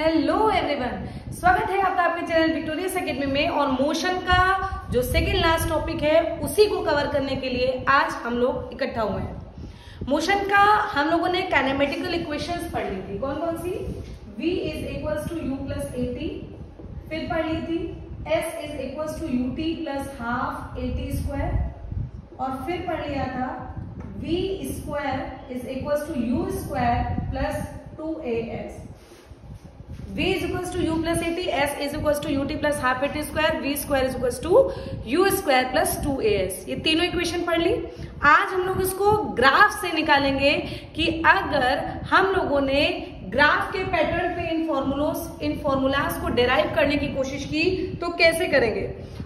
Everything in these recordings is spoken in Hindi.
हेलो एवरीवन, स्वागत है आपका आपके चैनल विक्टोरियस एकेडमी में। और मोशन का जो सेकंड लास्ट टॉपिक है उसी को कवर करने के लिए आज हम लोग इकट्ठा हुए हैं। मोशन का हम लोगों ने काइनेमेटिकल इक्वेशंस पढ़ ली थी। कौन कौन सी? v is equals to u plus at, फिर पढ़ ली थी s is equals to ut plus half at square, और फिर पढ़ लिया था v square is equals to u square plus 2as। v is equals to u plus at, s is equals to ut plus half at square, v square is equals to u square plus 2as। ये तीनों इक्वेशन पढ़ ली। आज हम लोग इसको ग्राफ से निकालेंगे कि अगर हम लोगों ने ग्राफ के पैटर्न पे इन फॉर्मूलाज को डेराइव करने की कोशिश की तो कैसे करेंगे।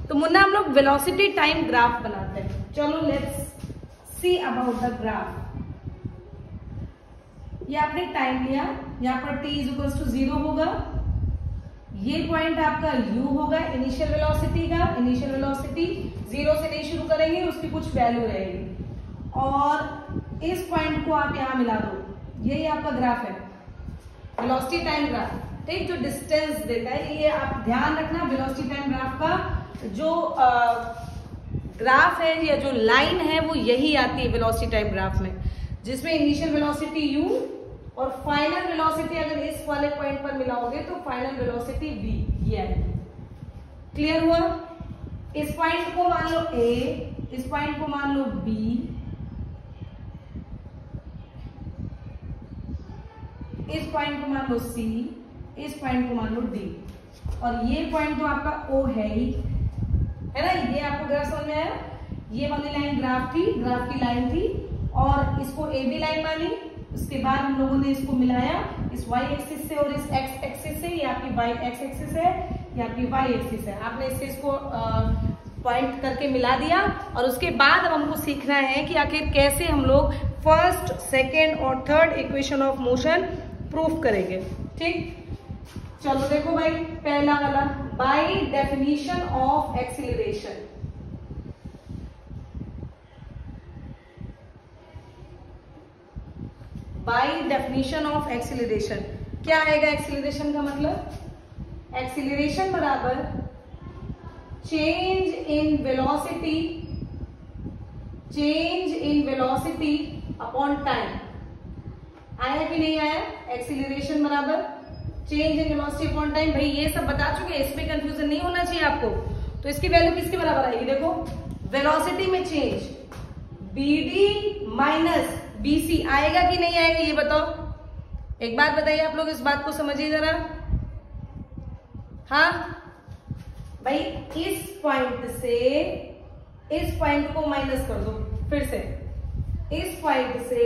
तो मुन्ना हम लोग वेलोसिटी टाइम ग्राफ बनाते हैं। चलो let's see about the graph. ये आपने टाइम लिया, यहाँ पर t इज इक्वल्स टू 0 होगा, ये पॉइंट आपका u होगा इनिशियल वेलोसिटी का। इनिशियल वेलोसिटी 0 से नहीं शुरू करेंगे, उसकी कुछ वैल्यू रहेगी, और इस पॉइंट को आप यहाँ मिला दो। यही आपका ग्राफ है, वेलोसिटी टाइम ग्राफ। ठीक, जो डिस्टेंस देता है, ये आप ध्यान रखना। वेलोसिटी टाइम ग्राफ का जो ग्राफ है या जो लाइन है वो यही आती है वेलोसिटी टाइम ग्राफ में, जिसमें इनिशियल वेलोसिटी u और फाइनल वेलोसिटी अगर इस वाले पॉइंट पर मिलाओगे तो फाइनल वेलोसिटी v ये आएगी। क्लियर हुआ? इस पॉइंट को मान लो a, इस पॉइंट को मान लो b, इस पॉइंट को मान लो c, इस पॉइंट को मान लो d, और ये पॉइंट तो आपका o है ही, है ना। ये आपको ग्राफ समझ में आया? ये वाली लाइन ग्राफ थी, ग्राफ की लाइन थी, और इसको ए बी लाइन मानी। उसके बाद हम लोगों ने इसको मिलाया इस y एक्सिस से और इस x एक्सिस से। ये आपकी y x एक्सिस है, ये आपकी y एक्सिस है। आपने इसको पॉइंट करके मिला दिया, और उसके बाद अब हमको सीखना है कि आखिर कैसे हम लोग फर्स्ट, सेकेंड और third equation of motion proof करेंगे। ठीक, चलो देखो भाई, पहला वाला by definition of acceleration. By definition of acceleration क्या आएगा? एक्सीलरेशन का मतलब एक्सीलरेशन बराबर change in velocity upon time. आया कि नहीं आया? एक्सीलरेशन बराबर change in velocity upon time. भाई ये सब बता चुके, इसमें कंफ्यूजन नहीं होना चाहिए आपको। तो इसकी वैल्यू किसके बराबर आएगी? देखो, वेलोसिटी में चेंज bd माइनस bc आएगा कि नहीं आएगा ये बताओ। एक बात बताइए, आप लोग इस बात को समझिए जरा। हाँ भाई, इस पॉइंट से इस पॉइंट को माइनस कर दो, फिर से इस पॉइंट से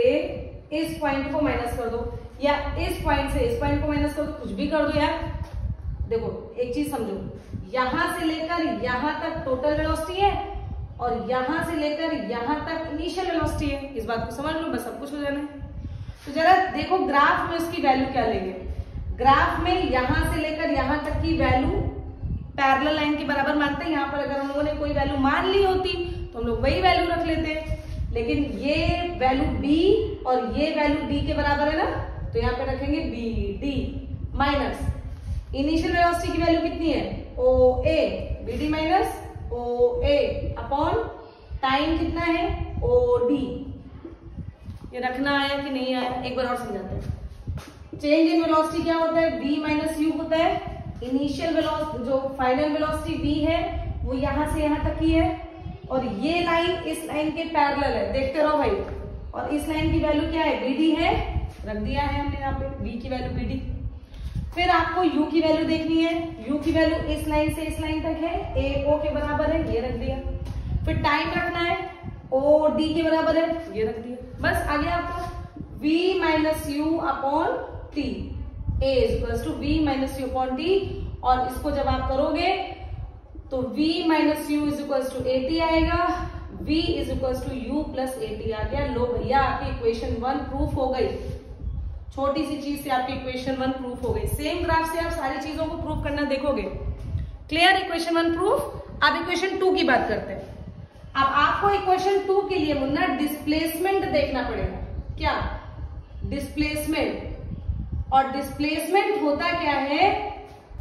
इस पॉइंट को माइनस कर दो, या इस पॉइंट से इस पॉइंट को माइनस कर दो, कुछ भी कर दो यार। देखो एक चीज समझो, यहां से लेकर यहां तक टोटल वेलोसिटी है, और यहां से लेकर यहां तक इनिशियल वेलोसिटी है। इस बात को समझ लो, बस सब कुछ हो जाना है। तो जरा देखो ग्राफ में उसकी वैल्यू क्या लेंगे। ग्राफ में यहां से लेकर यहां तक की वैल्यू पैरेलल लाइन के बराबर मानते हैं। यहाँ पर अगर हम लोगों ने कोई वैल्यू मान ली होती तो हम लोग वही वैल्यू रख लेते, लेकिन ये वैल्यू b और ये वैल्यू d के बराबर है ना, तो यहाँ पे रखेंगे bd माइनस इनिशियल वेलोसिटी की वैल्यू कितनी है? oa, bd minus oa upon time कितना है? od। ये रखना आया कि नहीं आया? एक बार और समझाते हैं। चेंज इन वेलोसिटी क्या होता है? v माइनस u होता है। इनिशियल वेलोसिटी, जो फाइनल वेलोसिटी v है, वो यहां से यहां तक की है, और ये लाइन इस लाइन के पैरेलल है। देखते रहो भाई। और इस लाइन की वैल्यू क्या है? bd है, रख दिया है हमने यहाँ पे v की वैल्यू bd। फिर आपको u की वैल्यू देखनी है। u की वैल्यू इस लाइन से इस लाइन तक है, ao के बराबर है, ये रख दिया। फिर टाइम रखना है, od के बराबर है, ये रख दिया। बस आ गया आपका v minus U upon T, a is equals to v minus U upon T. और इसको जब आप करोगे तो v minus U is equals to at आएगा, v is equals to u plus at आ गया। लो भैया, आपकी इक्वेशन 1 प्रूफ हो गई। छोटी सी चीज से आपकी इक्वेशन 1 प्रूफ हो गई। सेम ग्राफ से आप सारी चीजों को प्रूफ करना देखोगे। क्लियर? Equation 1 proof. अब इक्वेशन 2 की बात करते हैं। अब आपको इक्वेशन 2 के लिए मुन्ना डिस्प्लेसमेंट देखना पड़ेगा। क्या? डिस्प्लेसमेंट। और डिस्प्लेसमेंट होता क्या है,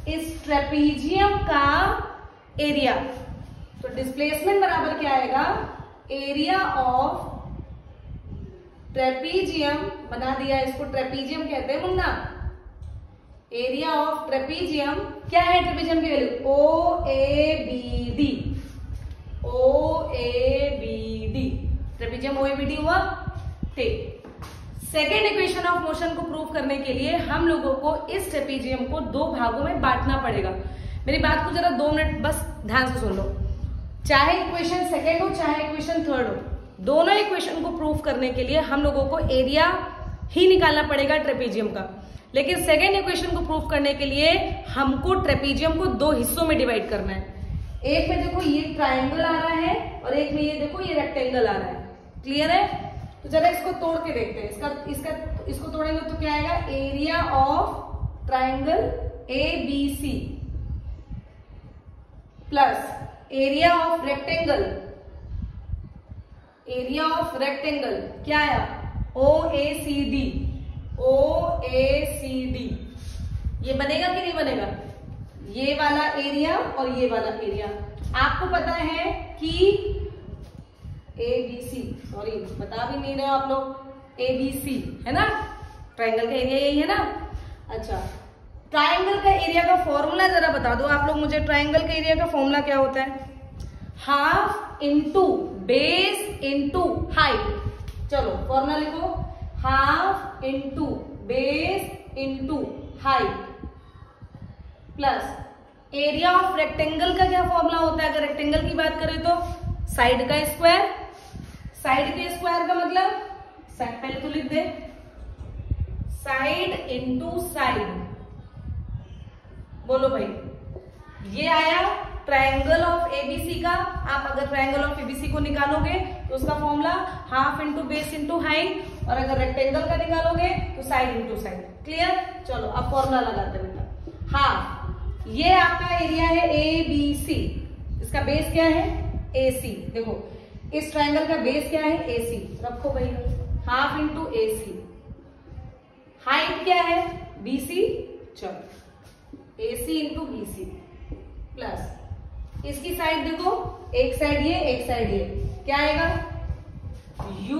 इस ट्रेपीजियम का एरिया। तो डिस्प्लेसमेंट बराबर क्या आएगा, एरिया ऑफ ट्रेपीजियम, बना दिया इसको, ट्रेपीजियम कहते हैं मुन्ना। एरिया ऑफ ट्रेपीजियम क्या है, ट्रेपीजियम की value OABD, OABD, trapezium OABD हुआ। ठीक, सेकेंड इक्वेशन ऑफ मोशन को प्रूव करने के लिए हम लोगों को इस ट्रेपीजियम को दो भागों में बांटना पड़ेगा। मेरी बात को जरा 2 मिनट बस ध्यान से सुन लो। चाहे इक्वेशन सेकेंड हो चाहे इक्वेशन थर्ड हो, दोनों इक्वेशन को प्रूव करने के लिए हम लोगों को एरिया ही निकालना पड़ेगा ट्रेपीजियम का। लेकिन सेकेंड इक्वेशन को प्रूव करने के लिए हमको ट्रेपीजियम को 2 हिस्सों में डिवाइड करना है। एक में देखो ये ट्राइंगल आ रहा है और एक में ये देखो ये रेक्टेंगल आ रहा है। क्लियर है? तो जरा इसको तोड़ के देखते हैं। इसको तोड़ेंगे तो क्या आएगा, area of triangle ABC plus area of rectangle, area of rectangle क्या आया, OACD, OACD। ये बनेगा कि नहीं बनेगा, ये वाला एरिया और ये वाला एरिया। आपको पता है कि ABC, सॉरी बता भी नहीं रहे हो आप लोग, ABC है ना, ट्राइंगल का एरिया यही है ना। अच्छा, ट्राइंगल का एरिया का फॉर्मूला जरा बता दो आप लोग मुझे। ट्राइंगल का एरिया का फॉर्मूला क्या होता है, half into base into height. चलो फॉर्मूला लिखो, half into base into height plus area of rectangle का क्या फॉर्मूला होता है। अगर रेक्टेंगल की बात करें तो साइड का स्क्वायर, साइड के स्क्वायर का मतलब पहले तो लिख दे, साइड इंटू साइड। बोलो भाई, ये आया ट्रायंगल ऑफ ABC का। आप अगर ट्रायंगल ऑफ ABC को निकालोगे तो उसका formula half into base into height, और अगर रेक्टेंगल का निकालोगे तो साइड इंटू साइड। क्लियर? चलो अब फॉर्मूला लगाते बेटा। हाफ, ये आपका एरिया है ABC, इसका बेस क्या है AC। देखो इस ट्रायंगल का बेस क्या है AC, रखो भाई, हाफ इंटू AC। हाइट क्या है BC, चलो AC इंटू BC प्लस इसकी साइड देखो, एक साइड ये एक साइड ये, क्या आएगा U,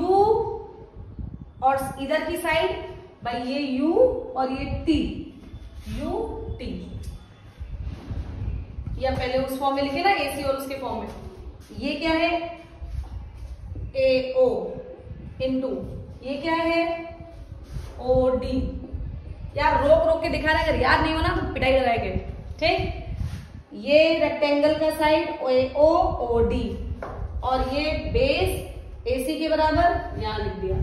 और इधर की साइड भाई ये U और ये T, UT। या पहले उस फॉर्म में लिखे ना AC और उसके फॉर्म में, ये क्या है AO इंटू ये क्या है OD। यार रोक रोक के दिखा रहे, अगर याद नहीं हो ना तो पिटाई लगाएंगे। ठीक, ये रेक्टेंगल का साइड AO OD, और ये बेस AC के बराबर यहां लिख दिया,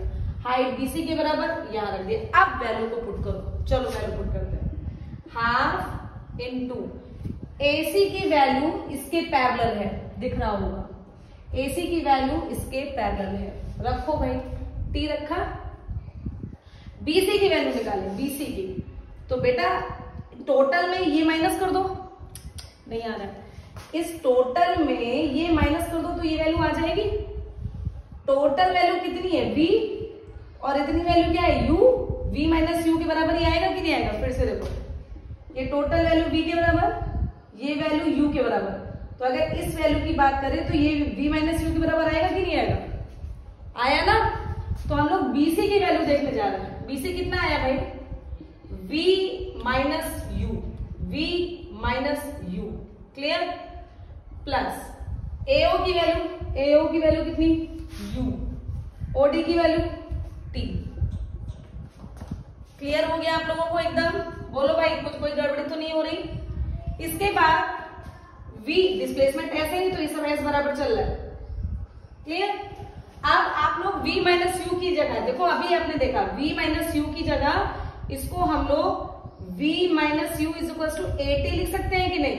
हाइट BC के बराबर यहां रख दिया। अब वैल्यू को पुट करो, चलो वैल्यू पुट करते हैं। हाफ इंटू AC की वैल्यू इसके पैरेलल है, दिख रहा होगा, AC की वैल्यू इसके पैरेलल है, रखो भाई T रखा। BC की वैल्यू निकालें, BC की, तो बेटा टोटल में ये माइनस कर दो, नहीं आ रहा है, इस टोटल में ये माइनस कर दो तो ये वैल्यू आ जाएगी। टोटल वैल्यू कितनी है V, और इतनी वैल्यू क्या है U, V माइनस U के बराबर ही आएगा कि नहीं आएगा। फिर से देखो, ये टोटल वैल्यू V के बराबर, ये वैल्यू U के बराबर, तो अगर इस वैल्यू की बात करें तो ये V माइनस U के बराबर आएगा कि नहीं आएगा, आया ना। तो हम लोग BC की वैल्यू देखने जा रहे हैं। BC कितना आया भाई, V minus U, V minus U। Clear? Plus AO की वैल्यू, AO की वैल्यू कितनी U, OD की वैल्यू T। क्लियर हो गया आप लोगों को एकदम? बोलो भाई, कुछ कोई गड़बड़ी तो नहीं हो रही। इसके बाद V डिस्प्लेसमेंट ऐसे ही, तो इस समय S बराबर चल रहा है। क्लियर? अब आप लोग V माइनस U की जगह देखो, अभी आपने देखा V माइनस U की जगह इसको हम लोग V minus U is equal to 80 लिख सकते हैं कि नहीं।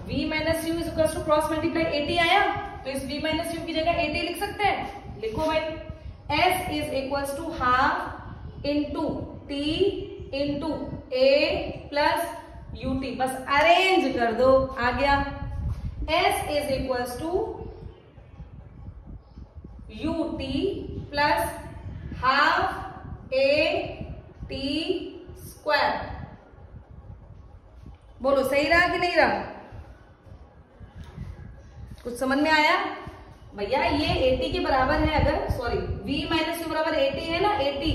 V minus U is equal to cross multiply 80 आया, तो इस V माइनस U की जगह 80 लिख सकते हैं। लिखो भाई, S is equal to half into T into A plus UT। बस अरेंज कर दो, आ गया। S is equal to UT plus half AT square. बोलो सही रहा कि नहीं रहा? कुछ समझ में आया? भैया ये 80 के बराबर है, अगर सॉरी v माइनस यू बराबर 80 है ना, 80,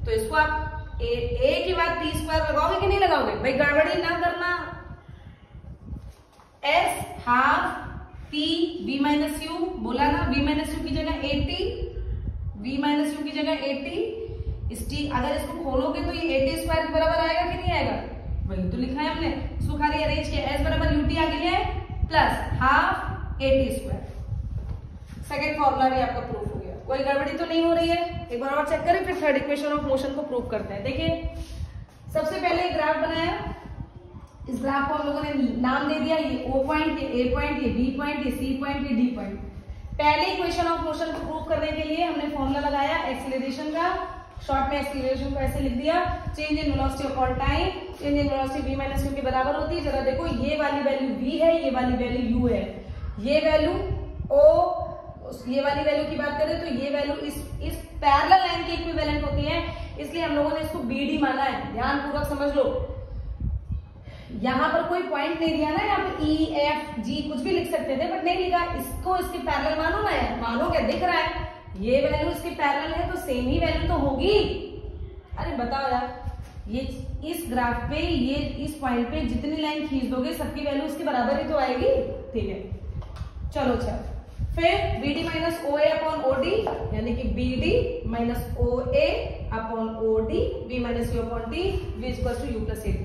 तो इसको आप a की बाद t स्क्वायर लगाओगे कि नहीं लगाओगे? भाई गड़बड़ी ना करना। s half t v minus you बोला ना, v माइनस यू की जगह 80, v माइनस यू की जगह 80, इस t अगर इसको खोलोगे तो ये 80 स्क्वायर के बराबर आएगा कि नहीं आएगा? वही तो लिखा है हमने, इसको खाली अरेंज किया, s बराबर ut आगे लिया है plus half 80 square. Second formula भी आपका प्रूफ हो गया। कोई गड़बड़ी तो नहीं हो रही है? एक बार और चेक करें, फिर थर्ड इक्वेशन ऑफ मोशन को प्रूव करते हैं। देखिए सबसे पहले एक ग्राफ बनाया, इस ग्राफ को हम लोगों ने नाम दे दिया, ये O पॉइंट, ये A पॉइंट, ये B पॉइंट, ये C पॉइंट, ये D पॉइंट। पहले इक्वेशन ऑफ मोशन को प्रूव करने के लिए हमने फॉर्मूला लगाया एक्सीलरेशन का, शॉर्ट में एक्सीलरेशन को ऐसे लिख दिया, change in velocity upon time, change in velocity v minus you के बराबर होती है। जरा देखो ये वाली वैल्यू v है, ये वाली वैल्यू u है, ये वैल्यू o, ये वाली वैल्यू की बात करें तो ये वैल्यू इस पैरेलल लाइन के इक्विवेलेंट होती है, इसलिए हम लोगों ने इसको BD माना है। ध्यान पूर्वक समझ लो, यहां पर कोई पॉइंट नहीं दिया ना, यहाँ पे E F G कुछ भी लिख सकते थे बट नहीं लिखा, इसको इसके पैरेलल मानो ना यार, मानो क्या दिख रहा है, ये वैल्यू इसके पैरेलल है तो सेम ही वैल्यू तो होगी। अरे बताओ यार, ये इस ग्राफ पे ये इस पॉइंट पे जितनी लाइन खींच दोगे सबकी वैल्यू इसके बराबर ही तो आएगी। ठीक है, चलो अच्छा, फिर BD minus OA upon OD, यानी कि BD minus OA upon OD, V minus U upon T, V equals to U plus AD।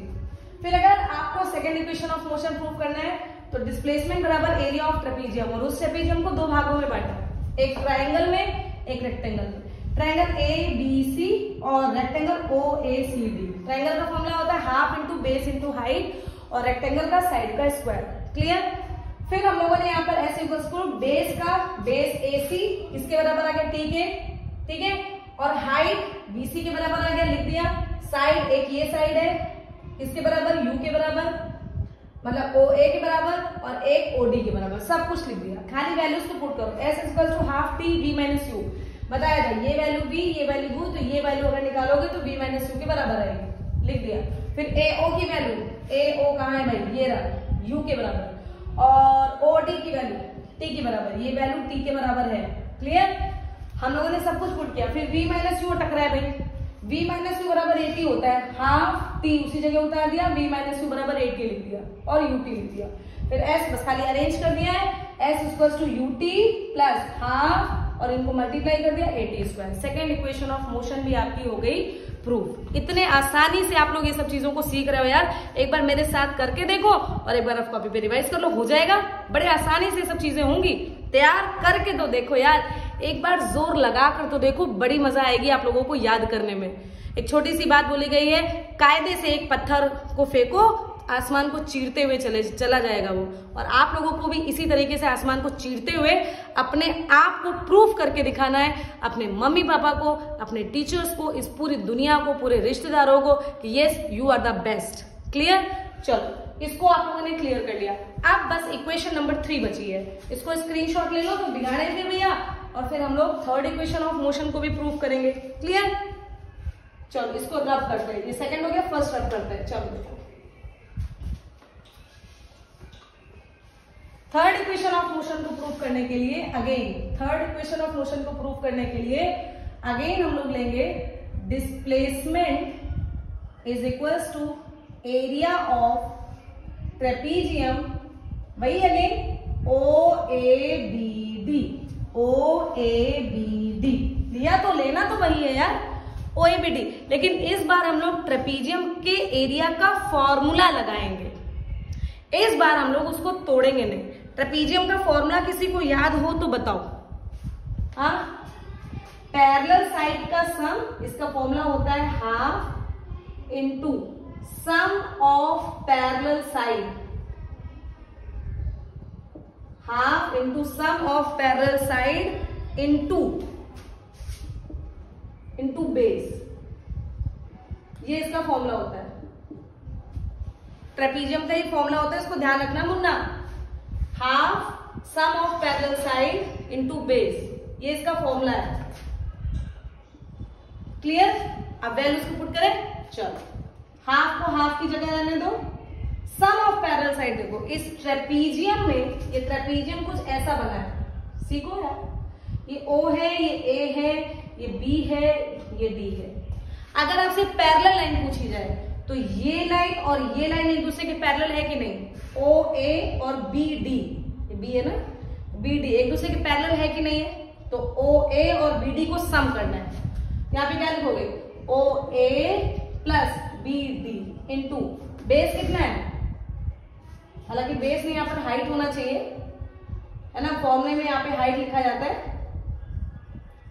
फिर अगर आपको second equation of motion prove करना है तो डिस्प्लेसमेंट बराबर एरिया ऑफ ट्रेपीजियम, और उस ट्रेपीजियम को दो भागों में बांटा, एक ट्राइंगल में एक रेक्टेंगल में। ट्राइंगल ABC और रेक्टेंगल OACD। ट्राइंगल का फॉर्मूला होता है half into base into height, और रेक्टेंगल का साइड का स्क्वायर। क्लियर? फिर हम लोगों ने यहाँ पर ऐसे बेस का बेस AC इसके बराबर आ गया T के, ठीक है, और हाइट BC के बराबर आ गया, लिख दिया। साइड एक ये साइड है इसके बराबर, U के बराबर मतलब OA के बराबर, और एक OD के बराबर, सब कुछ लिख दिया। खाली वैल्यूज को पुट करो, S equal to half T V minus U. बताया था ये वैल्यू V ये वैल्यू U, तो ये वैल्यू अगर निकालोगे तो V माइनस यू के बराबर आएगी, लिख दिया। फिर AO की वैल्यू, AO कहाँ है भाई, ये रहा, U के बराबर, और OD की वैल्यू T के बराबर, ये वैल्यू T के बराबर है। क्लियर? हम लोगों ने सब कुछ पुट किया। फिर V माइनस यू अटक रहा है भाई, V माइनस यू बराबर 80 होता है, हाफ T उसी जगह उतार दिया, V माइनस यू बराबर 80 लिख दिया, और UT लिख दिया। फिर S बस खाली अरेंज कर दिया है, S equals to UT plus half, और इनको मल्टीप्लाई कर दिया 80 square. Second equation of motion भी आपकी हो गई प्रूफ। इतने आसानी से आप लोग ये सब चीजों को सीख रहे हो यार, एक बार मेरे साथ करके देखो और एक बार आप कॉपी पे रिवाइज कर लो, हो जाएगा। बड़े आसानी से सब चीजें होंगी, तैयार करके तो देखो यार, एक बार जोर लगा कर तो देखो, बड़ी मजा आएगी आप लोगों को याद करने में। एक छोटी सी बात बोली गई है, कायदे से एक पत्थर को फेंको, आसमान को चीरते हुए चला जाएगा वो, और आप लोगों को भी इसी तरीके से आसमान को चीरते हुए अपने आप को प्रूफ करके दिखाना है, अपने मम्मी पापा को, अपने टीचर्स को, इस पूरी दुनिया को, पूरे रिश्तेदारों को कि yes you are the best. Clear? चलो इसको आप लोगों ने क्लियर कर लिया। अब बस इक्वेशन नंबर 3 बची है, इसको स्क्रीनशॉट ले लो तो बिगाड़ेंगे भैया, और फिर हम लोग थर्ड इक्वेशन ऑफ मोशन को भी प्रूव करेंगे। क्लियर? चलो इसको रब करते हैं, ये सेकंड हो गया, फर्स्ट रब करते हैं। चलो देखो, थर्ड इक्वेशन ऑफ मोशन को प्रूव करने के लिए again, third equation of motion को प्रूव करने के लिए अगेन हम लोग लेंगे displacement is equals to area of trapezium, वही अगेन OABD, OABD लिया तो लेना तो वही है यार, OABD, लेकिन इस बार हम लोग ट्रेपीजियम के एरिया का फॉर्मूला लगाएंगे। इस बार हम लोग उसको तोड़ेंगे नहीं। ट्रेपीजियम का फॉर्मूला किसी को याद हो तो बताओ। हाँ, पैरेलल साइड का सम, इसका फॉर्मूला होता है half into sum of parallel side, half into sum of parallel side into base, ये इसका फॉर्मूला होता है। ट्रेपीजियम का ही फॉर्मूला होता है, इसको ध्यान रखना Munna, half sum of parallel side into base, ये इसका फॉर्मूला है। क्लियर? अब वैल्यूज को पुट करें, चलो हाफ को हाफ की जगह रहने दो, सम ऑफ पैरेलल साइड देखो, इस ट्रेपीजियम में, ये ट्रेपीजियम कुछ ऐसा बना है, सीखो यार, ये O है, ये A है, ये B है, ये D है। अगर आपसे पैरेलल लाइन पूछी जाए तो ये लाइन और ये लाइन एक दूसरे के पैरेलल है कि नहीं, OA और BD, ये B है ना, BD एक दूसरे के पैरेलल है कि नहीं है, तो OA और BD को सम करना है। यहाँ पे क्या लिखोगे, OA plus BD into base कितना है, हालांकि बेस में यहाँ पर हाइट होना चाहिए, है ना, फॉर्मूले में यहाँ पे हाइट लिखा जाता है,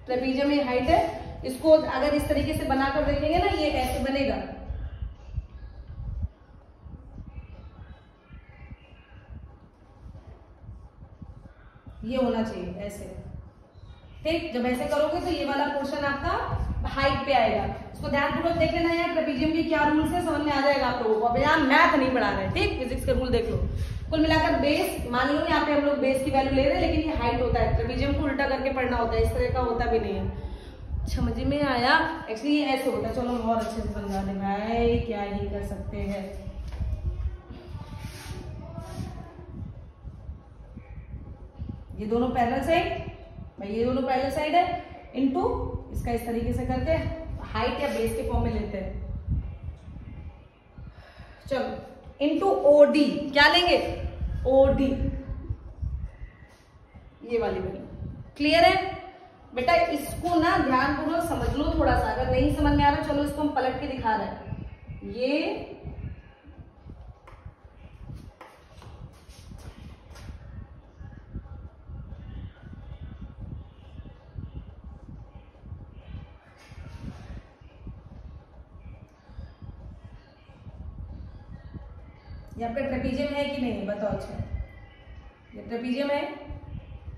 ट्रेपीजियम में हाइट है। इसको अगर इस तरीके से बनाकर देखेंगे ना, ये ऐसे बनेगा, ये होना चाहिए ऐसे, ठीक। जब ऐसे करोगे तो ये वाला पोर्शन आपका हाइट पे आएगा। इसको ध्यानपूर्वक देख लेना यार, ट्रेपीजियम के क्या रूल्स है समझ में आ जाएगा आप लोगों को। अब यहाँ मैथ नहीं पढ़ा रहे, ठीक, फिजिक्स के रूल देख लो। कुल मिलाकर बेस, मान लो यहाँ पे हम लोग बेस की वैल्यू ले रहे हैं, लेकिन ये हाइट होता है, ट्रेपीजियम को उल्टा करके पढ़ना होता है, इस तरह का होता भी नहीं है। समझ में आया, एक्चुअली ये ऐसे होता है। चलो और अच्छे से समझा दे भाई, क्या ही कर सकते हैं। ये दोनों पैरेलल साइड, भाई ये दोनों पैरेलल साइड है, इनटू इसका इस तरीके से करके हाइट या बेस के फॉर्म में लेते हैं। चलो इनटू OD, क्या लेंगे, OD, ये वाली वैल्यू। क्लियर है बेटा, इसको ना ध्यानपूर्वक समझ लो थोड़ा सा। अगर नहीं समझ में आ रहा, चलो इसको हम पलट के दिखा रहे हैं। ये यहाँ पे ट्रेपीजियम है कि नहीं बताओ। अच्छा, ये ट्रेपीजियम है।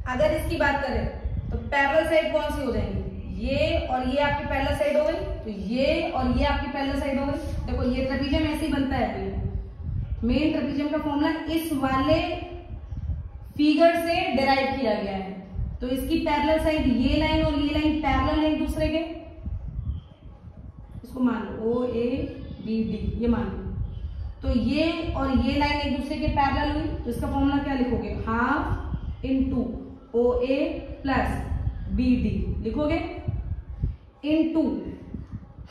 अगर इसकी बात करें तो पैरेलल साइड कौन सी हो जाएंगी, ये और ये आपकी पैरेलल साइड हो गई, तो ये और ये आपकी पैरेलल साइड हो गई। देखो ये ट्रेपीजियम ऐसे ही बनता है, मेन ट्रेपीजियम का फॉर्मूला इस वाले फिगर से डिराइव किया गया है। तो इसकी पैरेलल साइड, ये लाइन और ये लाइन पैरेलल है एक दूसरे के, इसको मान लो OABD, ये मान लो। तो ये और ये लाइन एक दूसरे के पैरेलल हुई, तो इसका फॉर्मूला क्या लिखोगे, half into OA plus BD लिखोगे, इनटू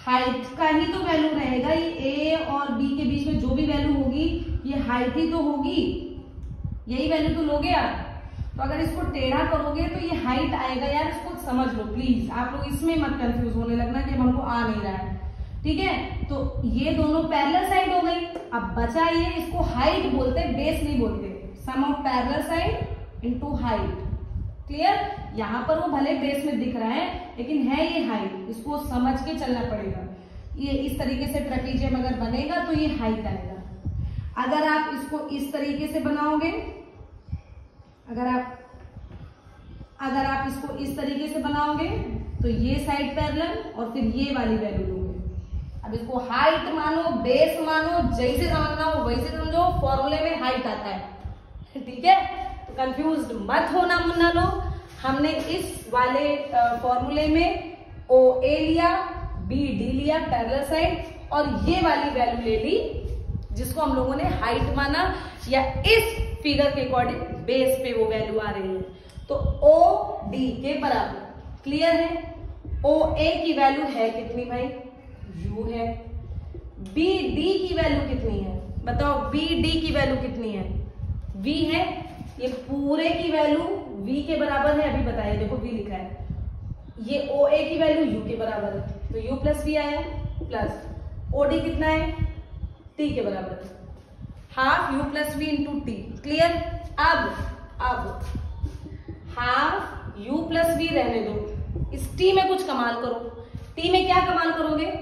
हाइट का ही तो वैल्यू रहेगा, ये A और B के बीच में जो भी वैल्यू होगी ये हाइट ही तो होगी, यही वैल्यू तो लोगे आप। तो अगर इसको टेढ़ा करोगे तो ये हाइट आएगा यार, इसको समझ लो प्लीज। आप लोग इसमें मत कंफ्यूज होने लगना कि हमको आ नहीं रहा है, ठीक है। तो ये दोनों पैरेलल साइड हो गई। अब बचा ये, इसको हाइट बोलते, बेस नहीं बोलते। Sum of parallel side into height. Clear, यहाँ पर वो भले बेस में दिख रहा है लेकिन है ये हाइट, इसको समझ के चलना पड़ेगा। ये इस तरीके से ट्रेपीजियम अगर बनेगा तो ये हाइट आएगा। अगर आप इसको इस तरीके से बनाओगे, अगर आप इसको इस तरीके से बनाओगे तो ये साइड पैरेलल और फिर ये वाली वैल्यू लोगे। अब इसको हाइट मानो, बेस मानो, जैसे समझना हो वैसे समझो, फॉर्मूले में हाइट आता है, ठीक है। तो कंफ्यूज मत होना मुन्ना लोग। हमने इस वाले फॉर्मूले में OA लिया, BD लिया पैरेलल साइड, और ये वाली वैल्यू ले ली जिसको हम लोगों ने हाइट माना, या इस फिगर के अकॉर्डिंग बेस पे वो वैल्यू आ रही है, तो OD के बराबर। क्लियर है। OA की वैल्यू है कितनी भाई, U है। BD की वैल्यू कितनी है बताओ, BD की वैल्यू कितनी है, V है। ये पूरे की वैल्यू V के बराबर है, अभी बताया, देखो V लिखा है। ये OA की वैल्यू U के बराबर है, तो U प्लस V आया, प्लस OD कितना है, T के बराबर है, half U plus V into T। Clear. अब हाफ U प्लस V रहने दो, इस T में कुछ कमाल करो। T में क्या कमाल करोगे,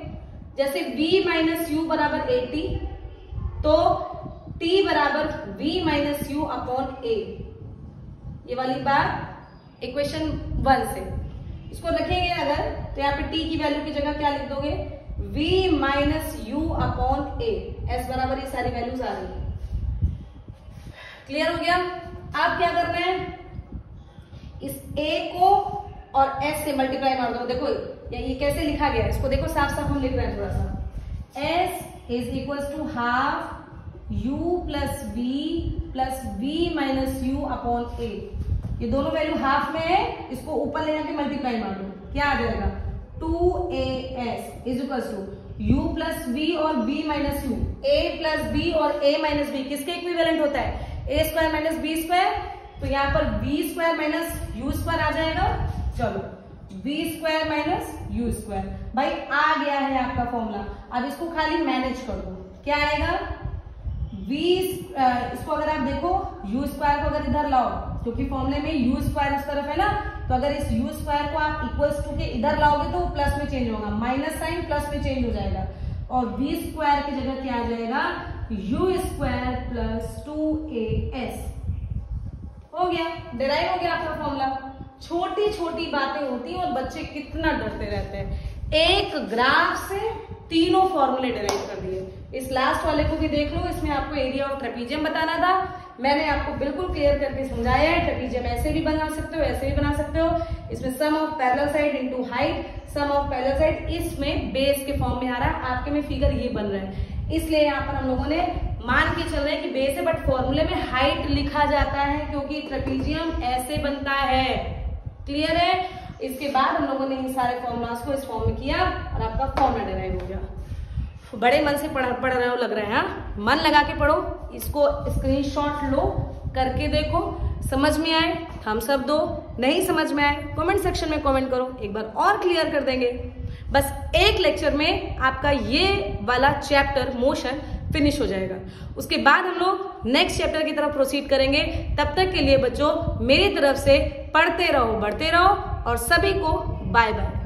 जैसे V माइनस U बराबर AT, तो T बराबर V minus U upon A। ये वाली बात इक्वेशन 1 से इसको रखेंगे अगर, तो यहाँ पे T की वैल्यू की जगह क्या लिख दोगे, V minus U upon A। S बराबर ये सारी वैल्यूज आ रही है। क्लियर हो गया। आप क्या करना है, इस A को और S से मल्टीप्लाई मार दो। देखो ये कैसे लिखा गया है, इसको देखो साफ साफ हम लिख रहे हैं थोड़ा सा, S is equal to half u plus v minus U upon a। ये दोनों वैल्यू हाफ में है, इसको ऊपर ले जाके मल्टीप्लाई मार दो, क्या आ जाएगा 2as is equal to u plus v और v minus u, a plus b और a माइनस b किसके इक्विवेलेंट होता है, a square minus b square. तो यहाँ पर v square minus u square आ जाएगा। चलो v square minus u square, भाई आ गया है आपका फॉर्मूला। अब इसको खाली मैनेज कर दो, क्या आएगा इसको अगर आप देखो यू स्क्वायर को अगर इधर लाओ, क्योंकि फॉर्मूले में यू स्क्वायर उस तरफ है ना, तो अगर इस यू स्क्वायर को आप इक्वल्स टू के इधर लाओगे तो प्लस में चेंज होगा, माइनस साइन प्लस में चेंज हो जाएगा, और v स्क्वायर की जगह क्या आ जाएगा यू स्क्वायर प्लस 2as। हो गया, डिराइव हो गया आपका फॉर्मूला। छोटी छोटी बातें होती हैं और बच्चे कितना डरते रहते हैं। एक ग्राफ से तीनों फॉर्मूले डिराइव कर दिए। इस लास्ट वाले को भी देख लो, इसमें आपको एरिया ऑफ ट्रेपीजियम बताना था, मैंने आपको बिल्कुल क्लियर करके समझाया है। ट्रेपीजियम ऐसे भी बना सकते हो, ऐसे भी बना सकते हो। इसमें sum of parallel side into height, sum of parallel side इसमें बेस के फॉर्म में आ रहा है, आपके में फिगर ये बन रहा है, इसलिए यहाँ पर हम लोगों ने मान के चल रहे हैं कि बेस है, बट फॉर्मूले में हाइट लिखा जाता है क्योंकि ट्रेपीजियम ऐसे बनता है। क्लियर है? इसके बाद हम लोगों ने इन सारे फॉर्मूलास को इस फॉर्म में किया और आपका फॉर्मूला डिराइव हो गया। बड़े मन से पढ़ रहे हो लग रहा है, हाँ? मन लगा के पढ़ो, इसको स्क्रीनशॉट लो, करके देखो, समझ में आए थम्स अप दो, नहीं समझ में आए कमेंट सेक्शन में कमेंट करो, एक बार और क्लियर कर देंगे। बस एक लेक्चर में आपका ये वाला चैप्टर मोशन फिनिश हो जाएगा। उसके बाद हम लोग नेक्स्ट चैप्टर की तरफ प्रोसीड करेंगे। तब तक के लिए बच्चों मेरी तरफ से पढ़ते रहो, बढ़ते रहो और सभी को बाय बाय।